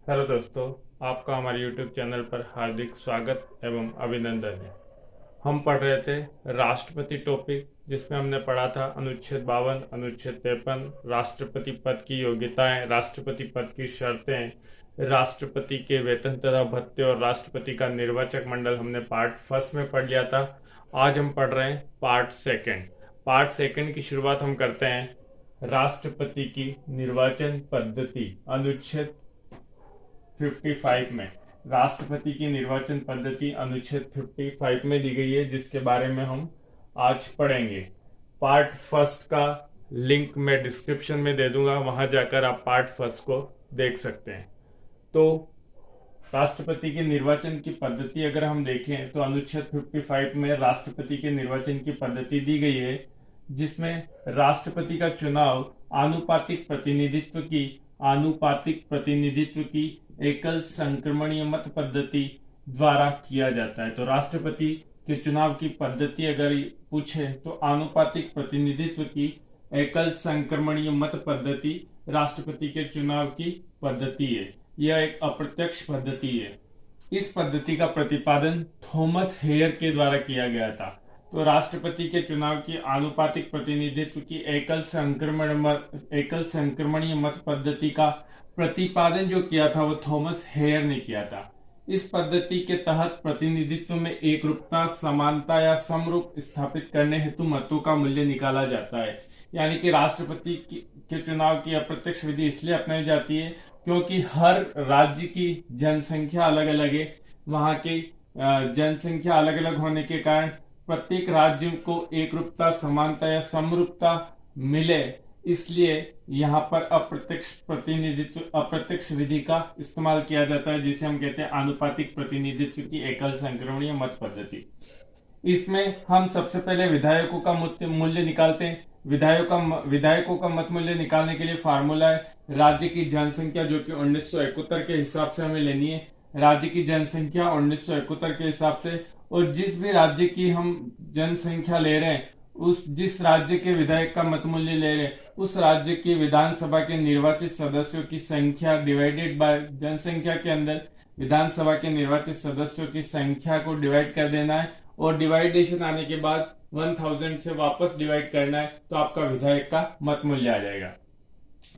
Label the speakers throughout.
Speaker 1: Hello दोस्तों, आपका हमारे YouTube चैनल पर हार्दिक स्वागत एवं अभिनंदन है। हम पढ़ रहे थे राष्ट्रपति टॉपिक, जिसमें हमने पढ़ा था अनुच्छेद 52, अनुच्छेद 53, राष्ट्रपति पद की योग्यताएं, राष्ट्रपति पद की शर्तें, राष्ट्रपति के वेतन तथा भत्ते और राष्ट्रपति का निर्वाचक मंडल हमने पार्ट फर्स्ट में पढ़ लिया था। आज हम पढ़ रहे हैं पार्ट सेकंड। पार्ट सेकंड की शुरुआत हम करते हैं राष्ट्रपति की निर्वाचन पद्धति अनुच्छेद 55 में। राष्ट्रपति की निर्वाचन पद्धति अनुच्छेद 55 में दी गई है, जिसके बारे में हम आज पढ़ेंगे। पार्ट फर्स्ट का लिंक मैं डिस्क्रिप्शन में दे दूंगा, वहां जाकर आप पार्ट फर्स्ट को देख सकते हैं। तो राष्ट्रपति के निर्वाचन की पद्धति अगर हम देखें तो अनुच्छेद 55 में राष्ट्रपति के निर्वाचन की पद्धति दी गई है, जिसमें राष्ट्रपति का चुनाव आनुपातिक प्रतिनिधित्व की एकल संक्रमणीय मत पद्धति द्वारा किया जाता है। तो राष्ट्रपति के चुनाव की पद्धति अगर पूछे तो आनुपातिक प्रतिनिधित्व की एकल संक्रमणीय मत पद्धति राष्ट्रपति के चुनाव की पद्धति है। यह एक अप्रत्यक्ष पद्धति है। इस पद्धति का प्रतिपादन थॉमस हेयर के द्वारा किया गया था। तो राष्ट्रपति के चुनाव की आनुपातिक प्रतिनिधित्व की एकल संक्रमणीय मत पद्धति का प्रतिपादन जो किया था वो थॉमस हेयर ने किया था। इस पद्धति के तहत प्रतिनिधित्व में एकरूपता, समानता या समरूप स्थापित करने हेतु मतों का मूल्य निकाला जाता है। यानी कि राष्ट्रपति के चुनाव की अप्रत्यक्ष विधि इसलिए अपनाई जाती है क्योंकि हर राज्य की जनसंख्या अलग अलग है। वहां की जनसंख्या अलग अलग होने के कारण प्रत्येक राज्य को एकरूपता, समानता या समरूपता मिले, इसलिए यहाँ पर अप्रत्यक्ष विधि का इस्तेमाल किया जाता है, जिसे हम कहते हैं आनुपातिक प्रतिनिधित्व की एकल संक्रमणीय मत पद्धति। इसमें हम सबसे पहले विधायकों का मूल्य निकालते हैं। विधायकों का मत मूल्य निकालने के लिए फार्मूला है राज्य की जनसंख्या, जो कि 1971 के हिसाब से हमें लेनी है। राज्य की जनसंख्या 1971 के हिसाब से, और जिस भी राज्य की हम जनसंख्या ले रहे हैं, जिस राज्य के विधायक का मत मूल्य ले रहे हैं, उस राज्य की विधानसभा के निर्वाचित सदस्यों की संख्या डिवाइडेड बाय जनसंख्या के अंदर विधानसभा के निर्वाचित सदस्यों की संख्या को डिवाइड कर देना है, और डिवाइडेशन आने के बाद 1000 से वापस डिवाइड करना है, तो आपका विधायक का मत मूल्य आ जाएगा।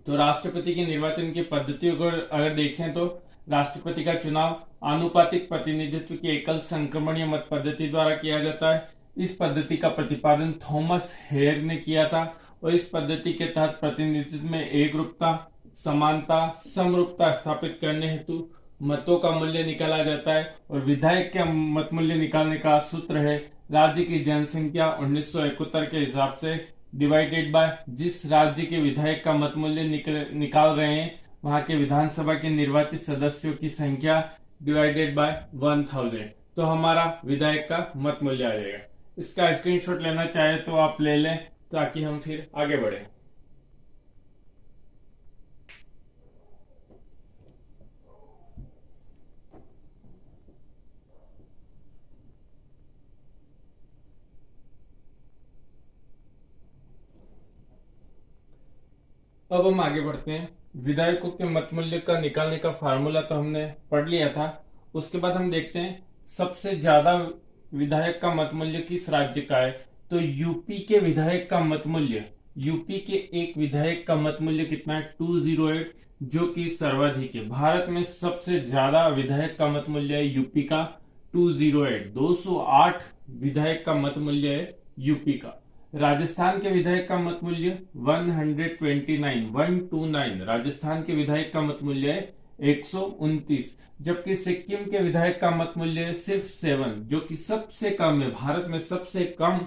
Speaker 1: तो राष्ट्रपति की निर्वाचन की पद्धति अगर देखें तो राष्ट्रपति का चुनाव आनुपातिक प्रतिनिधित्व की एकल संक्रमणीय मत पद्धति द्वारा किया जाता है। इस पद्धति का प्रतिपादन थॉमस हेयर ने किया था, और इस पद्धति के तहत प्रतिनिधित्व में एकरूपता, समानता, समरूपता स्थापित करने हेतु मतों का मूल्य निकाला जाता है। और विधायक का मत मूल्य निकालने का सूत्र है राज्य की जनसंख्या 1971 के हिसाब से डिवाइडेड बाय जिस राज्य के विधायक का मत मूल्य निकाल रहे हैं वहां के विधानसभा के निर्वाचित सदस्यों की संख्या डिवाइडेड बाय 1000। तो हमारा विधायक का मत मूल्य आ जाएगा। इसका स्क्रीनशॉट लेना चाहे तो आप ले लें, ताकि हम फिर आगे बढ़े। अब हम आगे बढ़ते हैं। विधायकों के मत मूल्य का निकालने का फार्मूला तो हमने पढ़ लिया था। उसके बाद हम देखते हैं सबसे ज्यादा विधायक का मत मूल्य किस राज्य का है। तो यूपी के विधायक का मत मूल्य, यूपी के एक विधायक का मत मूल्य कितना है? 208, जो कि सर्वाधिक है। भारत में सबसे ज्यादा विधायक का मत मूल्य है यूपी का 208। 208 विधायक का मत मूल्य है यूपी का। राजस्थान के विधायक का मत मूल्य 129, राजस्थान के विधायक का मत मूल्य है 129। जबकि सिक्किम के विधायक का मत मूल्य है सिर्फ 7, जो कि सबसे कम है। भारत में सबसे कम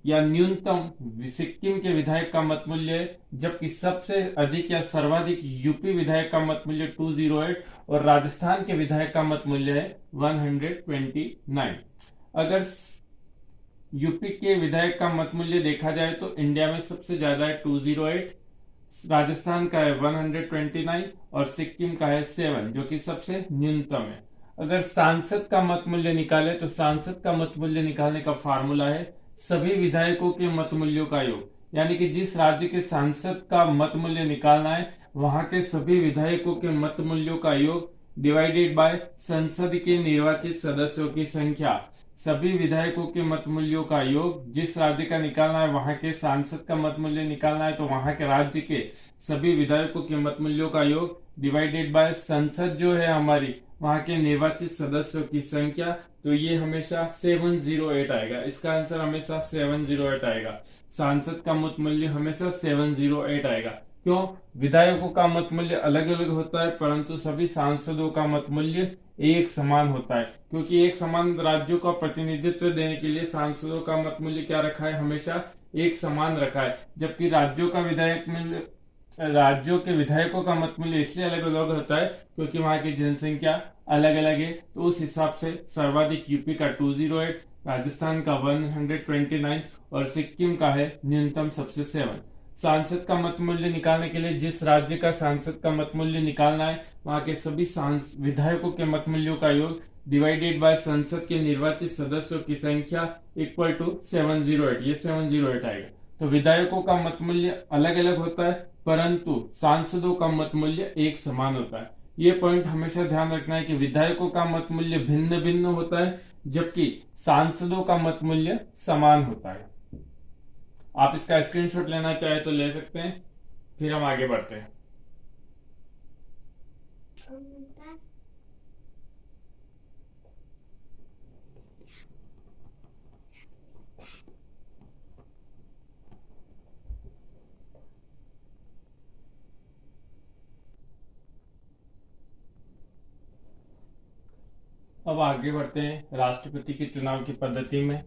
Speaker 1: या न्यूनतम सिक्किम के विधायक का मत मूल्य है, जबकि सबसे अधिक या सर्वाधिक यूपी विधायक का मत मूल्य 208 और राजस्थान के विधायक का मत मूल्य है 129। अगर यूपी के विधायक का मत मूल्य देखा जाए तो इंडिया में सबसे ज्यादा है 208, राजस्थान का है 129 और सिक्किम का है 7, जो कि सबसे न्यूनतम है। अगर सांसद का मत मूल्य निकाले तो सांसद का मत मूल्य निकालने का फार्मूला है सभी विधायकों के मत मूल्यों का योग। यानी कि जिस राज्य के सांसद का मत मूल्य निकालना है वहां के सभी विधायकों के मत मूल्यों का योग डिवाइडेड बाय संसद के निर्वाचित सदस्यों की संख्या। सभी विधायकों के मत मूल्यों का योग, जिस राज्य का निकालना है वहां के सांसद का मत मूल्य निकालना है, तो वहां के राज्य के सभी विधायकों के मत मूल्यों का योग डिवाइडेड बाय संसद जो है हमारी, वहां के निर्वाचित सदस्यों की संख्या। तो ये हमेशा 708 आएगा। इसका आंसर हमेशा 708 आएगा। सांसद का मत मूल्य हमेशा 708 आएगा। क्यों? विधायकों का मत मूल्य अलग अलग होता है, परंतु सभी सांसदों का मत मूल्य एक समान होता है, क्योंकि एक समान राज्यों का प्रतिनिधित्व देने के लिए सांसदों का मत मूल्य क्या रखा है, हमेशा एक समान रखा है। जबकि राज्यों के विधायकों का मत मूल्य इसलिए अलग अलग होता है क्योंकि वहां की जनसंख्या अलग अलग है। तो उस हिसाब से सर्वाधिक यूपी का 208, राजस्थान का 129 और सिक्किम का है न्यूनतम सबसे 7। सांसद का मत मूल्य निकालने के लिए जिस राज्य का सांसद का मत मूल्य निकालना है, वहां के सभी विधायकों के मत मूल्यों का योग डिवाइडेड बाय संसद के निर्वाचित सदस्यों की संख्या इक्वल टू 708। ये 708 आएगा। तो विधायकों का मत मूल्य अलग अलग होता है, परंतु सांसदों का मत मूल्य एक समान होता है। ये पॉइंट हमेशा ध्यान रखना है कि विधायकों का मत मूल्य भिन्न भिन्न होता है, जबकि सांसदों का मत मूल्य समान होता है। आप इसका स्क्रीनशॉट लेना चाहे तो ले सकते हैं। फिर हम आगे बढ़ते हैं। अब आगे बढ़ते हैं राष्ट्रपति के चुनाव की पद्धति में।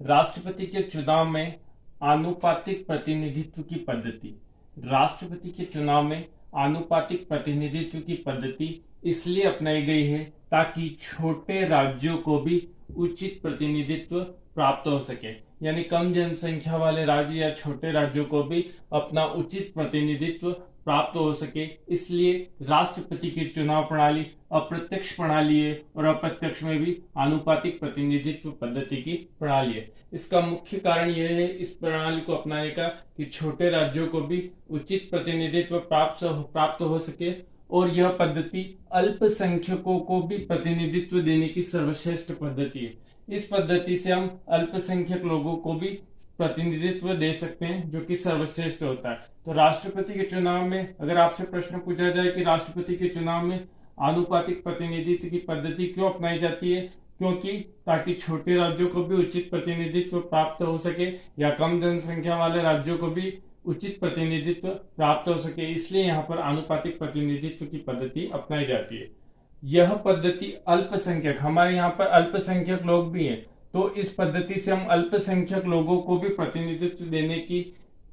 Speaker 1: राष्ट्रपति के चुनाव में आनुपातिक प्रतिनिधित्व की पद्धति। राष्ट्रपति के चुनाव में आनुपातिक प्रतिनिधित्व की पद्धति इसलिए अपनाई गई है ताकि छोटे राज्यों को भी उचित प्रतिनिधित्व प्राप्त हो सके, यानी कम जनसंख्या वाले राज्य या छोटे राज्यों को भी अपना उचित प्रतिनिधित्व प्राप्त हो सके। इसलिए राष्ट्रपति की चुनाव प्रणाली अप्रत्यक्ष प्रणाली है और अप्रत्यक्ष में भी आनुपातिक प्रतिनिधित्व पद्धति की प्रणाली है। इसका मुख्य कारण यह है इस प्रणाली को अपनाने का कि छोटे राज्यों को भी उचित प्रतिनिधित्व प्राप्त हो सके, और यह पद्धति अल्पसंख्यकों को भी प्रतिनिधित्व देने की सर्वश्रेष्ठ पद्धति है। इस पद्धति से हम अल्पसंख्यक लोगों को भी प्रतिनिधित्व दे सकते हैं, जो कि सर्वश्रेष्ठ होता है। तो राष्ट्रपति के चुनाव में अगर आपसे प्रश्न पूछा जाए कि राष्ट्रपति के चुनाव में आनुपातिक प्रतिनिधित्व की पद्धति क्यों अपनाई जाती है, क्योंकि ताकि छोटे राज्यों को भी उचित प्रतिनिधित्व प्राप्त हो सके या कम जनसंख्या वाले राज्यों को भी उचित प्रतिनिधित्व प्राप्त हो सके, इसलिए यहाँ पर आनुपातिक प्रतिनिधित्व की पद्धति अपनाई जाती है। यह पद्धति अल्पसंख्यक, हमारे यहाँ पर अल्पसंख्यक लोग भी हैं, तो इस पद्धति से हम अल्पसंख्यक लोगों को भी प्रतिनिधित्व देने की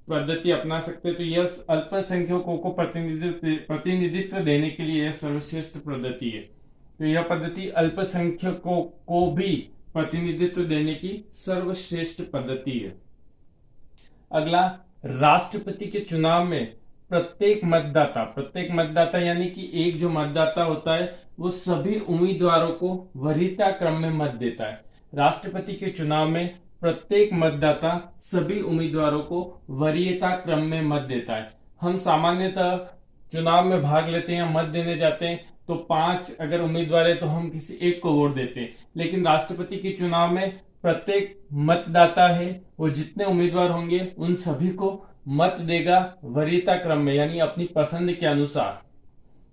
Speaker 1: पद्धति अपना सकते हैं। तो यह अल्पसंख्यकों को प्रतिनिधित्व देने के लिए यह सर्वश्रेष्ठ पद्धति है। तो यह पद्धति अल्पसंख्यकों को भी प्रतिनिधित्व देने की सर्वश्रेष्ठ पद्धति है। अगला, राष्ट्रपति के चुनाव में प्रत्येक मतदाता यानी कि एक जो मतदाता होता है वो सभी उम्मीदवारों को वरीयता क्रम में मत देता है। राष्ट्रपति के चुनाव में प्रत्येक मतदाता सभी उम्मीदवारों को वरीयता क्रम में मत देता है। हम सामान्यतः चुनाव में भाग लेते हैं, मत देने जाते हैं, तो 5 अगर उम्मीदवार है तो हम किसी एक को वोट देते हैं। लेकिन राष्ट्रपति के चुनाव में प्रत्येक मतदाता है वो जितने उम्मीदवार होंगे उन सभी को मत देगा वरीयता क्रम में, यानी अपनी पसंद के अनुसार।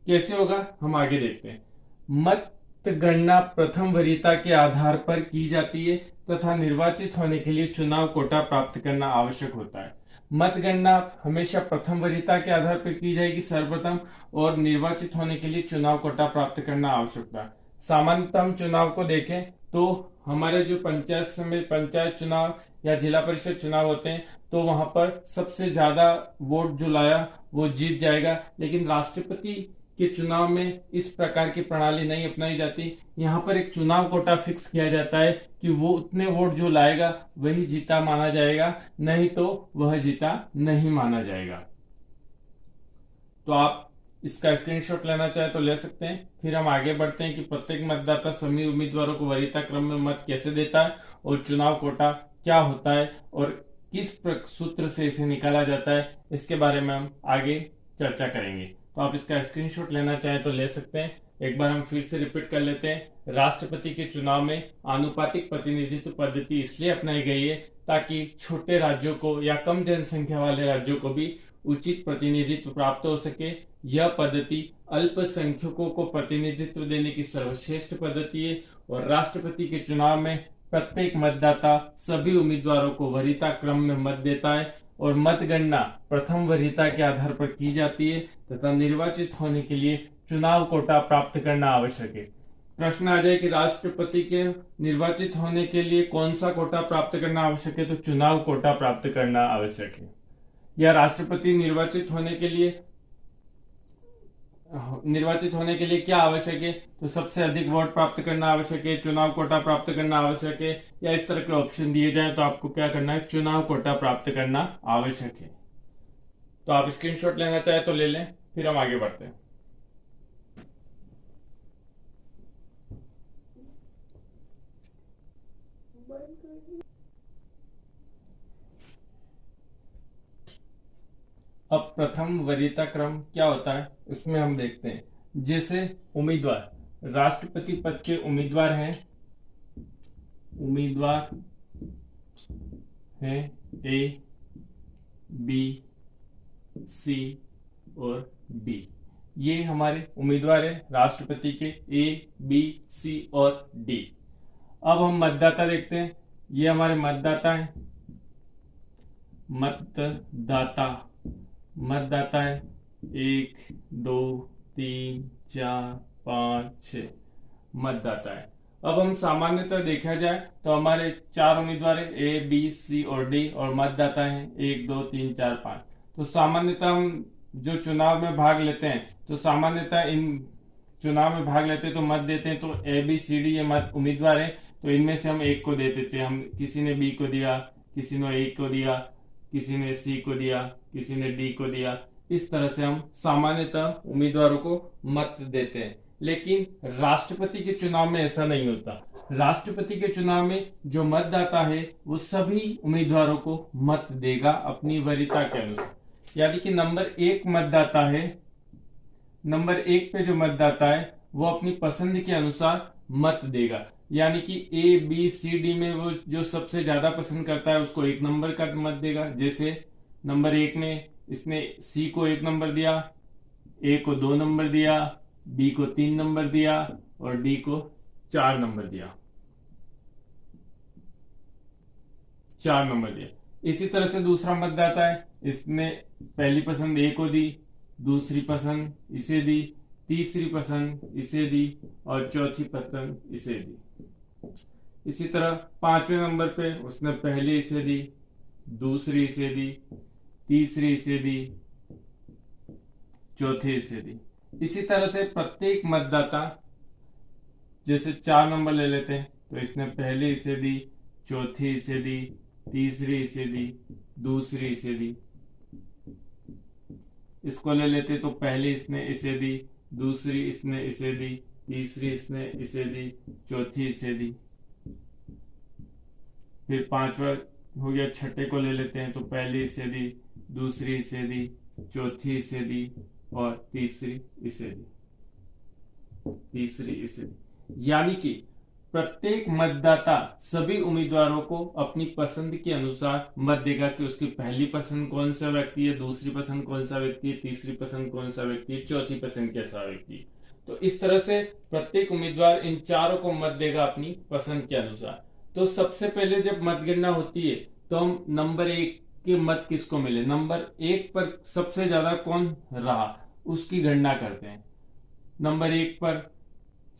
Speaker 1: कैसे होगा हम आगे देखते हैं। मतगणना प्रथम वरीयता के आधार पर की जाती है तथा निर्वाचित होने के लिए चुनाव कोटा प्राप्त करना आवश्यक होता है। मतगणना हमेशा प्रथम वरीयता के आधार पर की जाएगी सर्वप्रथम, और निर्वाचित होने के लिए चुनाव कोटा प्राप्त करना आवश्यक है। सामान्यतः हम चुनाव को देखें तो हमारे जो पंचायत चुनाव या जिला परिषद चुनाव होते हैं तो वहां पर सबसे ज्यादा वोट जो लाया वो जीत जाएगा। लेकिन राष्ट्रपति के चुनाव में इस प्रकार की प्रणाली नहीं अपनाई जाती। यहाँ पर एक चुनाव कोटा फिक्स किया जाता है कि वो उतने वोट जो लाएगा वही जीता माना जाएगा, नहीं तो वह जीता नहीं माना जाएगा। तो आप इसका स्क्रीनशॉट लेना चाहे तो ले सकते हैं। फिर हम आगे बढ़ते हैं कि प्रत्येक मतदाता सभी उम्मीदवारों को वरीयता क्रम में मत कैसे देता है और चुनाव कोटा क्या होता है और किस सूत्र से इसे निकाला जाता है, इसके बारे में हम आगे चर्चा करेंगे। तो आप इसका स्क्रीनशॉट लेना चाहें तो ले सकते हैं। एक बार हम फिर से रिपीट कर लेते हैं। राष्ट्रपति के चुनाव में आनुपातिक प्रतिनिधित्व पद्धति इसलिए अपनाई गई है ताकि छोटे राज्यों को या कम जनसंख्या वाले राज्यों को भी उचित प्रतिनिधित्व प्राप्त हो सके। यह पद्धति अल्पसंख्यकों को प्रतिनिधित्व देने की सर्वश्रेष्ठ पद्धति है और राष्ट्रपति के चुनाव में प्रत्येक मतदाता सभी उम्मीदवारों को वरीयता क्रम में मत देता है और मतगणना प्रथम वरीयता के आधार पर की जाती है तथा निर्वाचित होने के लिए चुनाव कोटा प्राप्त करना आवश्यक है। प्रश्न आ जाए कि राष्ट्रपति के निर्वाचित होने के लिए कौन सा कोटा प्राप्त करना आवश्यक है, तो चुनाव कोटा प्राप्त करना आवश्यक है। या राष्ट्रपति निर्वाचित होने के लिए क्या आवश्यक है, तो सबसे अधिक वोट प्राप्त करना आवश्यक है, चुनाव कोटा प्राप्त करना आवश्यक है, या इस तरह के ऑप्शन दिए जाए तो आपको क्या करना है, चुनाव कोटा प्राप्त करना आवश्यक है। तो आप स्क्रीनशॉट लेना चाहे तो ले लें, फिर हम आगे बढ़ते हैं। अब प्रथम वरीयता क्रम क्या होता है इसमें हम देखते हैं। जैसे उम्मीदवार राष्ट्रपति पद के उम्मीदवार हैं ए, बी, सी और डी। ये हमारे उम्मीदवार है राष्ट्रपति के ए, बी, सी और डी। अब हम मतदाता देखते हैं। ये हमारे मतदाता हैं। मतदाता है 1, 2, 3, 4, 5, 6 मतदाता है। अब हम सामान्यतः देखा जाए तो हमारे 4 उम्मीदवार है ए, बी, सी और डी और मतदाता है 1, 2, 3, 4, 5। तो सामान्यतः हम जो चुनाव में भाग लेते हैं तो सामान्यतः इन चुनाव में भाग लेते हैं तो मत देते हैं। तो ए, बी, सी, डी ये मत उम्मीदवार है तो इनमें से हम एक को दे देते हैं। हम किसी ने बी को दिया, किसी ने ए को दिया, किसी ने सी को दिया, किसी ने डी को दिया। इस तरह से हम सामान्यतः उम्मीदवारों को मत देते हैं। लेकिन राष्ट्रपति के चुनाव में ऐसा नहीं होता। राष्ट्रपति के चुनाव में जो मतदाता है वो सभी उम्मीदवारों को मत देगा अपनी वरीयता के अनुसार। यानी कि नंबर 1 मतदाता है, नंबर 1 पे जो मतदाता है वो अपनी पसंद के अनुसार मत देगा। यानी कि ए, बी, सी, डी में वो जो सबसे ज्यादा पसंद करता है उसको 1 नंबर का मत देगा। जैसे नंबर 1 में इसने सी को 1 नंबर दिया, ए को 2 नंबर दिया, बी को 3 नंबर दिया और डी को 4 नंबर दिया। इसी तरह से दूसरा मतदाता है, इसने पहली पसंद ए को दी, दूसरी पसंद इसे दी, तीसरी पसंद इसे दी और चौथी पसंद इसे दी। इसी तरह 5वें नंबर पे उसने पहली इसे दी, दूसरी इसे दी, तीसरी इसे दी, चौथी इसे दी। इसी तरह से प्रत्येक मतदाता, जैसे 4 नंबर ले लेते हैं तो इसने पहली इसे दी, चौथी इसे दी, तीसरी इसे दी, दूसरी इसे दी। इसको ले लेते तो पहली इसने इसे दी, दूसरी इसने इसे दी, तीसरी इसने इसे दी, चौथी इसे दी। फिर 5वां हो गया, छठे को ले लेते हैं तो पहली इसे दी, दूसरी इसे दी, चौथी इसे दी और तीसरी इसे दी। यानी कि प्रत्येक मतदाता सभी उम्मीदवारों को अपनी पसंद के अनुसार मत देगा कि उसकी पहली पसंद कौन सा व्यक्ति है, दूसरी पसंद कौन सा व्यक्ति है, तीसरी पसंद कौन सा व्यक्ति है, चौथी पसंद कैसा व्यक्ति है। तो इस तरह से प्रत्येक उम्मीदवार इन चारों को मत देगा अपनी पसंद के अनुसार। तो सबसे पहले जब मतगणना होती है तो हम नंबर 1 के मत किसको मिले, नंबर 1 पर सबसे ज्यादा कौन रहा उसकी गणना करते हैं। नंबर 1 पर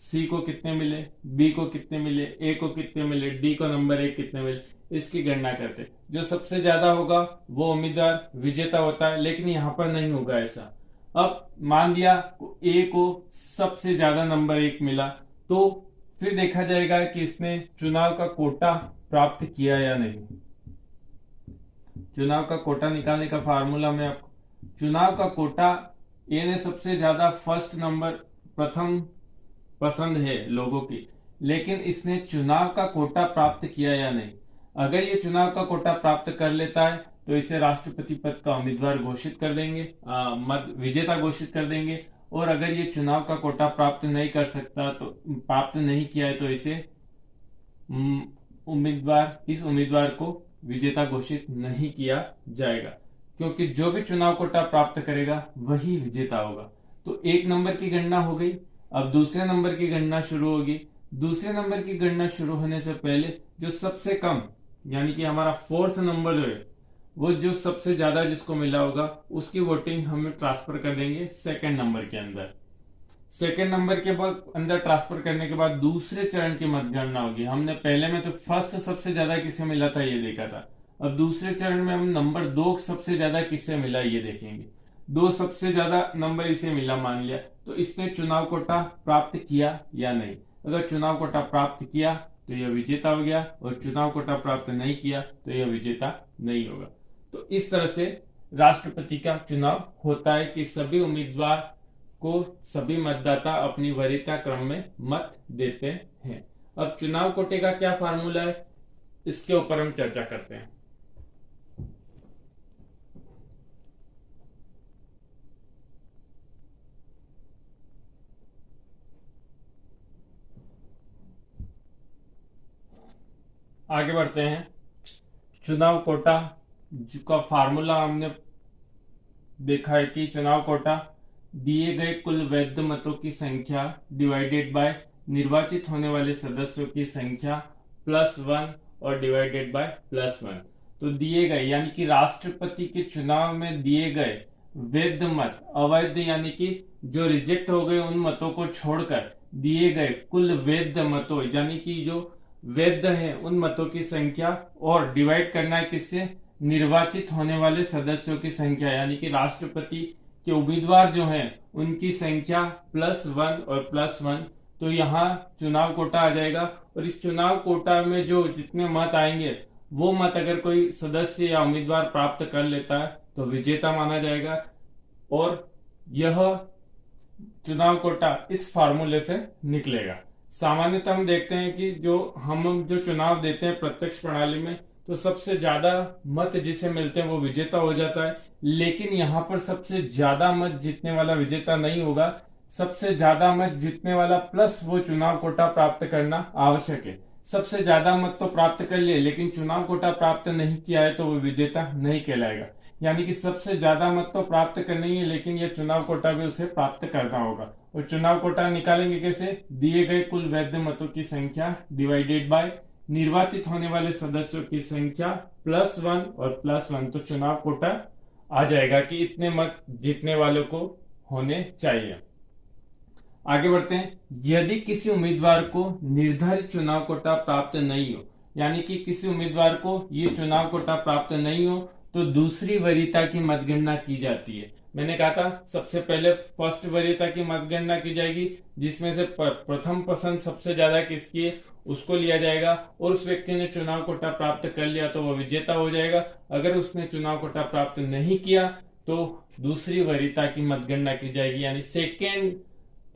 Speaker 1: सी को कितने मिले, बी को कितने मिले, ए को कितने मिले, डी को नंबर 1 कितने मिले, इसकी गणना करते हैं। जो सबसे ज्यादा होगा वो उम्मीदवार विजेता होता है। लेकिन यहाँ पर नहीं होगा ऐसा। अब मान लिया ए को सबसे ज्यादा नंबर 1 मिला तो फिर देखा जाएगा कि इसने चुनाव का कोटा प्राप्त किया या नहीं। चुनाव का कोटा निकालने का फार्मूला में आपको, चुनाव का कोटा, ए ने सबसे ज्यादा फर्स्ट नंबर प्रथम पसंद है लोगों की, लेकिन इसने चुनाव का कोटा प्राप्त किया या नहीं। अगर ये चुनाव का कोटा प्राप्त कर लेता है तो इसे राष्ट्रपति पद का उम्मीदवार घोषित कर देंगे, मत विजेता घोषित कर देंगे। और अगर ये चुनाव का कोटा प्राप्त नहीं कर सकता, तो प्राप्त नहीं किया है, तो इसे इस उम्मीदवार को विजेता घोषित नहीं किया जाएगा, क्योंकि जो भी चुनाव कोटा प्राप्त करेगा वही विजेता होगा। तो एक नंबर की गणना हो गई। अब दूसरे नंबर की गणना शुरू होगी। दूसरे नंबर की गणना शुरू होने से पहले जो सबसे कम, यानी कि हमारा फोर्थ नंबर जो है, वो जो सबसे ज्यादा जिसको मिला होगा उसकी वोटिंग हम ट्रांसफर कर देंगे सेकंड नंबर के अंदर। सेकंड नंबर के बाद अंदर ट्रांसफर करने के बाद दूसरे चरण की मतगणना होगी। हमने पहले में तो फर्स्ट सबसे ज्यादा किसे मिला था ये देखा था। अब दूसरे चरण में हम नंबर 2 सबसे ज्यादा किससे मिला ये देखेंगे। 2 सबसे ज्यादा नंबर इसे मिला मान लिया, तो इसने चुनाव कोटा प्राप्त किया या नहीं। अगर चुनाव कोटा प्राप्त किया तो यह विजेता हो गया, और चुनाव कोटा प्राप्त नहीं किया तो यह विजेता नहीं होगा। तो इस तरह से राष्ट्रपति का चुनाव होता है कि सभी उम्मीदवार को सभी मतदाता अपनी वरीयता क्रम में मत देते हैं। अब चुनाव कोटे का क्या फार्मूला है, इसके ऊपर हम चर्चा करते हैं। आगे बढ़ते हैं। चुनाव कोटा का फार्मूला हमने देखा है कि चुनाव कोटा दिए गए कुल वैध मतों की संख्या डिवाइडेड बाय निर्वाचित होने वाले सदस्यों की संख्या +1 और डिवाइडेड बाय +1। तो दिए गए यानी कि राष्ट्रपति के चुनाव में दिए गए वैध मत, अवैध यानी कि जो रिजेक्ट हो गए उन मतों को छोड़कर दिए गए कुल वैध मतों, यानी कि जो वैध है उन मतों की संख्या, और डिवाइड करना है किससे, निर्वाचित होने वाले सदस्यों की संख्या, यानी कि राष्ट्रपति के उम्मीदवार जो हैं उनकी संख्या +1 और +1। तो यहाँ चुनाव कोटा आ जाएगा, और इस चुनाव कोटा में जो जितने मत आएंगे वो मत अगर कोई सदस्य या उम्मीदवार प्राप्त कर लेता है तो विजेता माना जाएगा। और यह चुनाव कोटा इस फार्मूले से निकलेगा। सामान्यतः हम देखते हैं कि हम जो चुनाव देते हैं प्रत्यक्ष प्रणाली में, तो सबसे ज्यादा मत जिसे मिलते हैं वो विजेता हो जाता है। लेकिन यहाँ पर सबसे ज्यादा मत जीतने वाला विजेता नहीं होगा, सबसे ज्यादा मत जीतने वाला प्लस वो चुनाव कोटा प्राप्त करना आवश्यक है। सबसे ज्यादा मत तो प्राप्त कर लिए लेकिन चुनाव कोटा प्राप्त नहीं किया है तो वो विजेता नहीं कहलाएगा। यानी कि सबसे ज्यादा मत तो प्राप्त करनी है, लेकिन यह चुनाव कोटा भी उसे प्राप्त करना होगा। और चुनाव कोटा निकालेंगे कैसे, दिए गए कुल वैध मतों की संख्या डिवाइडेड बाय निर्वाचित होने वाले सदस्यों की संख्या +1 और +1। तो चुनाव कोटा आ जाएगा कि इतने मत जीतने वालों को होने चाहिए। आगे बढ़ते हैं। यदि किसी उम्मीदवार को निर्धारित चुनाव कोटा प्राप्त नहीं हो, यानी कि किसी उम्मीदवार को ये चुनाव कोटा प्राप्त नहीं हो, तो दूसरी वरीयता की मतगणना की जाती है। मैंने कहा था सबसे पहले फर्स्ट वरीयता की मतगणना की जाएगी, जिसमें से प्रथम पसंद सबसे ज्यादा किसकी है उसको लिया जाएगा, और उस व्यक्ति ने चुनाव कोटा प्राप्त कर लिया तो वह विजेता हो जाएगा। अगर उसने चुनाव कोटा प्राप्त नहीं किया तो दूसरी वरीयता की मतगणना की जाएगी, यानी सेकेंड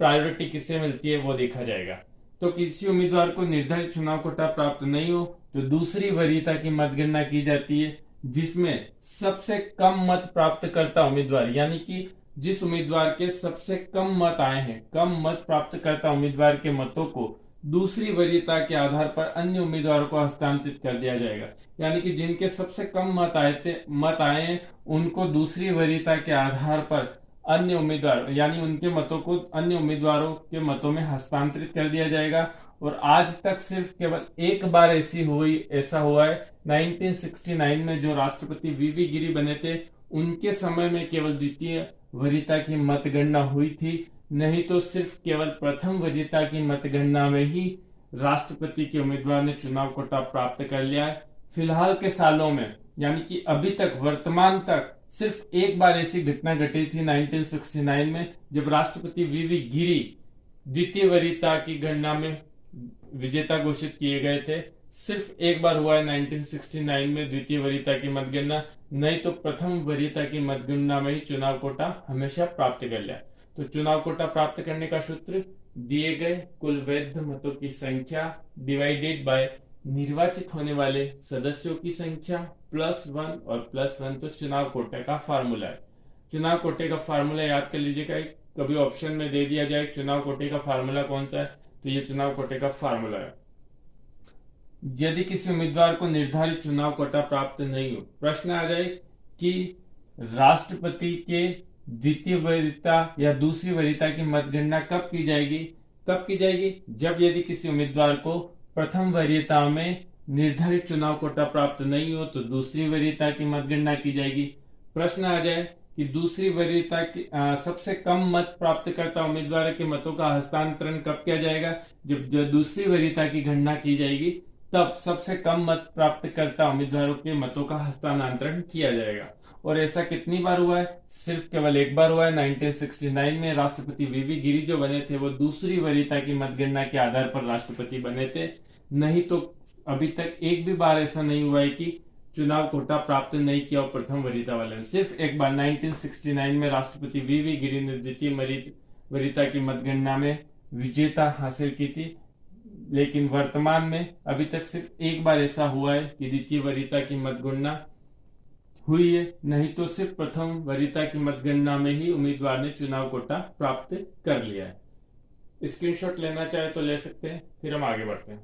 Speaker 1: प्रायोरिटी किससे मिलती है वो देखा जाएगा। तो किसी उम्मीदवार को निर्धारित चुनाव कोटा प्राप्त नहीं हो तो दूसरी वरीयता की मतगणना की जाती है, जिसमें सबसे कम मत प्राप्त करता उम्मीदवार, यानी कि जिस उम्मीदवार के सबसे कम मत आए हैं, कम मत प्राप्त करता उम्मीदवार के मतों को दूसरी वरीयता के आधार पर अन्य उम्मीदवारों को हस्तांतरित कर दिया जाएगा। यानी कि जिनके सबसे कम मत आए हैं उनको दूसरी वरीयता के आधार पर अन्य उम्मीदवार, यानी उनके मतों को अन्य उम्मीदवारों के मतों में हस्तांतरित कर दिया जाएगा। और आज तक सिर्फ केवल एक बार ऐसा हुआ है 1969 में, जो राष्ट्रपति वीवी गिरी बने थे उनके समय में केवल द्वितीय वरीयता की मतगणना हुई थी, नहीं तो सिर्फ केवल प्रथम वरीयता की मतगणना में ही राष्ट्रपति के उम्मीदवार ने चुनाव कोटा प्राप्त कर लिया है। फिलहाल के सालों में, यानी कि अभी तक वर्तमान तक सिर्फ एक बार ऐसी घटना घटी थी 1969 में, जब राष्ट्रपति वीवी गिरी द्वितीय वरीयता की गणना में विजेता घोषित किए गए थे। सिर्फ एक बार हुआ है 1969 में द्वितीय वरीयता की मतगणना, नहीं तो प्रथम वरीयता की मतगणना में ही चुनाव कोटा हमेशा प्राप्त कर लिया। तो चुनाव कोटा प्राप्त करने का सूत्र, दिए गए कुल वैध मतों की संख्या डिवाइडेड बाय निर्वाचित होने वाले सदस्यों की संख्या +1 और +1 तो चुनाव कोटे का फार्मूला है। चुनाव कोटे का फार्मूला याद कर लीजिएगा, कभी ऑप्शन में दे दिया जाए चुनाव कोटे का फार्मूला कौन सा है, तो ये चुनाव कोटे का फार्मूला है। यदि किसी उम्मीदवार को निर्धारित चुनाव कोटा प्राप्त नहीं हो, प्रश्न आ जाए कि राष्ट्रपति के द्वितीय वरीयता या दूसरी वरीयता की मतगणना कब की जाएगी? कब की जाएगी? जब यदि किसी उम्मीदवार को प्रथम वरीयता में निर्धारित चुनाव कोटा प्राप्त नहीं हो तो दूसरी वरीयता की मतगणना की जाएगी। प्रश्न आ जाए कि दूसरी वरीयता की सबसे कम मत प्राप्त करता उम्मीदवार के मतों का हस्तांतरण कब किया जाएगा? जब दूसरी वरीयता की गणना की जाएगी तब सबसे कम मत प्राप्त करता उम्मीदवारों के मतों का हस्तांतरण किया जाएगा। और ऐसा कितनी बार हुआ है? सिर्फ केवल एक बार हुआ है। 1969 में राष्ट्रपति वीवी गिरी जो बने थे वो दूसरी वरीयता की मतगणना के आधार पर राष्ट्रपति बने थे। नहीं तो अभी तक एक भी बार ऐसा नहीं हुआ है कि चुनाव कोटा प्राप्त नहीं किया हो प्रथम वरीयता वाले ने। सिर्फ एक बार 1969 में राष्ट्रपति वीवी गिरी ने द्वितीय वरीयता की मतगणना में विजेता हासिल की थी, लेकिन वर्तमान में अभी तक सिर्फ एक बार ऐसा हुआ है कि द्वितीय वरीयता की मतगणना हुई है। नहीं तो सिर्फ प्रथम वरीयता की मतगणना में ही उम्मीदवार ने चुनाव कोटा प्राप्त कर लिया है। स्क्रीनशॉट लेना चाहे तो ले सकते हैं, फिर हम आगे बढ़ते हैं।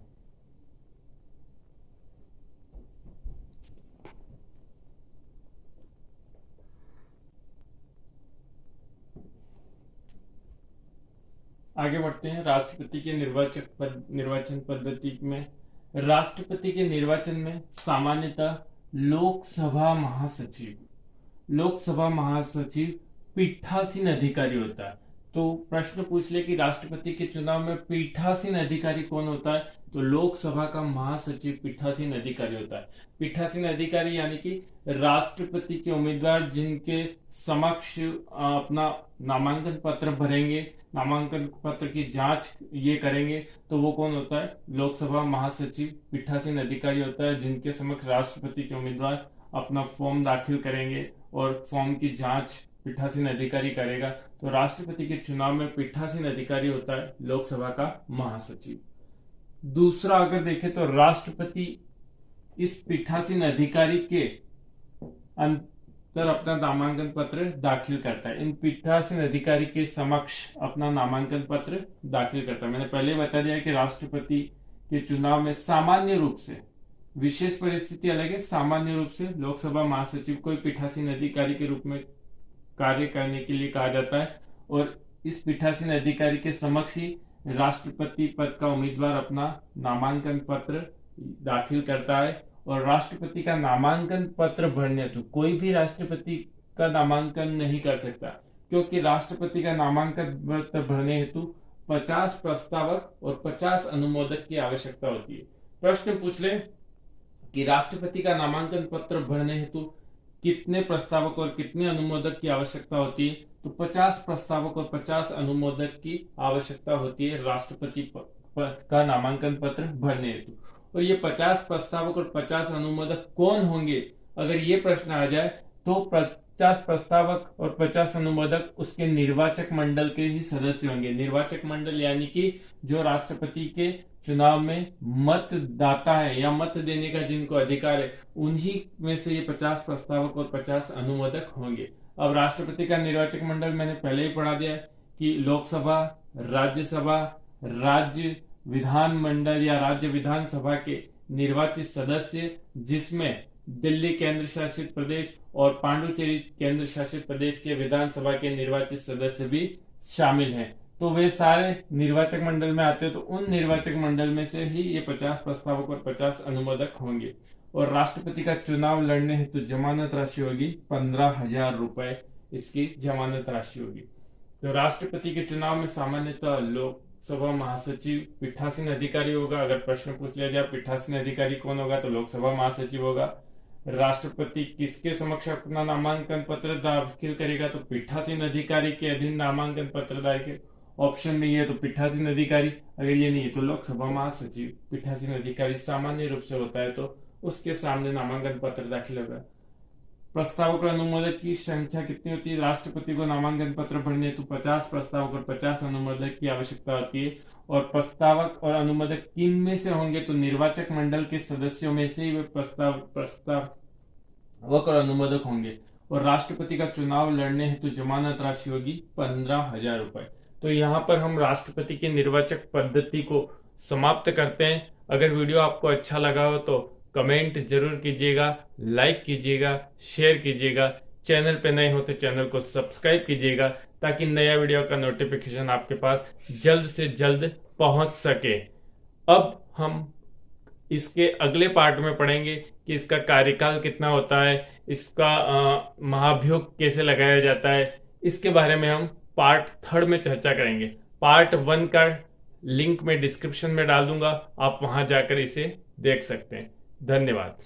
Speaker 1: आगे बढ़ते हैं। राष्ट्रपति के निर्वाचन पद्धति में राष्ट्रपति के निर्वाचन में सामान्यतः लोकसभा महासचिव पीठासीन अधिकारी होता है। तो प्रश्न पूछ ले कि राष्ट्रपति के चुनाव में पीठासीन अधिकारी कौन होता है, तो लोकसभा का महासचिव पीठासीन अधिकारी होता है। पीठासीन अधिकारी यानी कि राष्ट्रपति के उम्मीदवार जिनके समक्ष अपना नामांकन पत्र भरेंगे, नामांकन पत्र की जांच ये करेंगे, तो वो कौन होता है? लोकसभा महासचिव पीठासीन अधिकारी होता है, जिनके समक्ष राष्ट्रपति के उम्मीदवार अपना फॉर्म दाखिल करेंगे और फॉर्म की जांच पीठासीन अधिकारी करेगा। तो राष्ट्रपति के चुनाव में पीठासीन अधिकारी होता है लोकसभा का महासचिव। दूसरा अगर देखें तो राष्ट्रपति इस पीठासीन अधिकारी के अंतर अपना नामांकन पत्र दाखिल करता है। इन पीठासीन अधिकारी के समक्ष अपना नामांकन पत्र दाखिल करता है। मैंने पहले बता दिया कि राष्ट्रपति के चुनाव में सामान्य रूप से, विशेष परिस्थिति अलग है, सामान्य रूप से लोकसभा महासचिव को पीठासीन अधिकारी के रूप में कार्य करने के लिए कहा जाता है और इस पीठासीन अधिकारी के समक्ष ही राष्ट्रपति पद का उम्मीदवार अपना नामांकन पत्र दाखिल करता है। और राष्ट्रपति का नामांकन पत्र भरने हेतु कोई भी राष्ट्रपति का नामांकन नहीं कर सकता, क्योंकि राष्ट्रपति का नामांकन पत्र भरने हेतु 50 प्रस्तावक और 50 अनुमोदक की आवश्यकता होती है। प्रश्न पूछ ले कि राष्ट्रपति का नामांकन पत्र भरने हेतु कितने प्रस्तावक और कितने अनुमोदक की आवश्यकता होती है, तो 50 प्रस्तावक और 50 अनुमोदक की आवश्यकता होती है राष्ट्रपति का नामांकन पत्र भरने हेतु। और ये 50 प्रस्तावक और 50 अनुमोदक कौन होंगे, अगर ये प्रश्न आ जाए तो 50 प्रस्तावक और 50 अनुमोदक उसके निर्वाचक मंडल के ही सदस्य होंगे। निर्वाचक मंडल यानी कि जो राष्ट्रपति के चुनाव में मतदाता है या मत देने का जिनको अधिकार है, उन्हीं में से ये 50 प्रस्तावक और 50 अनुमोदक होंगे। अब राष्ट्रपति का निर्वाचक मंडल मैंने पहले ही पढ़ा दिया है कि लोकसभा, राज्यसभा, राज्य विधानमंडल या राज्य विधानसभा के निर्वाचित सदस्य, जिसमें दिल्ली केंद्र शासित प्रदेश और पांडुचेरी केंद्र शासित प्रदेश के विधानसभा के निर्वाचित सदस्य भी शामिल हैं। तो वे सारे निर्वाचक मंडल में आते हैं। तो उन निर्वाचक मंडल में से ही ये 50 प्रस्तावक और 50 अनुमोदक होंगे। और राष्ट्रपति का चुनाव लड़ने हेतु जमानत राशि होगी 15,000 रुपए, इसकी जमानत राशि होगी। तो राष्ट्रपति के चुनाव में सामान्यतः लोकसभा महासचिव पीठासीन अधिकारी होगा। अगर प्रश्न पूछ लिया जाए पीठासीन अधिकारी कौन होगा, तो लोकसभा महासचिव होगा। राष्ट्रपति किसके समक्ष अपना नामांकन पत्र दाखिल करेगा, तो पीठासीन अधिकारी के अधीन नामांकन पत्र दाखिल। ऑप्शन में ये तो पीठासीन अधिकारी, अगर ये नहीं है तो लोकसभा महासचिव। पीठासीन अधिकारी सामान्य रूप से होता है तो उसके सामने नामांकन पत्र दाखिल होगा। प्रस्तावक और अनुमोदक की संख्या कितनी होती है? राष्ट्रपति को नामांकन पत्र भरने हेतु 50 प्रस्तावक और 50 अनुमोदक की आवश्यकता होती है। और प्रस्तावक और अनुमोदक किन में से होंगे, तो निर्वाचक मंडल के सदस्यों में से ही वे वह कर अनुमोदक होंगे और राष्ट्रपति का चुनाव लड़ने हेतु जमानत राशि होगी 15,000 रुपए। तो यहाँ पर हम राष्ट्रपति की निर्वाचक पद्धति को समाप्त करते हैं। अगर वीडियो आपको अच्छा लगा हो तो कमेंट जरूर कीजिएगा, लाइक कीजिएगा, शेयर कीजिएगा। चैनल पे नए हो तो चैनल को सब्सक्राइब कीजिएगा ताकि नया वीडियो का नोटिफिकेशन आपके पास जल्द से जल्द पहुंच सके। अब हम इसके अगले पार्ट में पढ़ेंगे कि इसका कार्यकाल कितना होता है, इसका महाभियोग कैसे लगाया जाता है। इसके बारे में हम पार्ट 3 में चर्चा करेंगे। पार्ट 1 का लिंक मैं डिस्क्रिप्शन में डाल दूंगा, आप वहां जाकर इसे देख सकते हैं। धन्यवाद।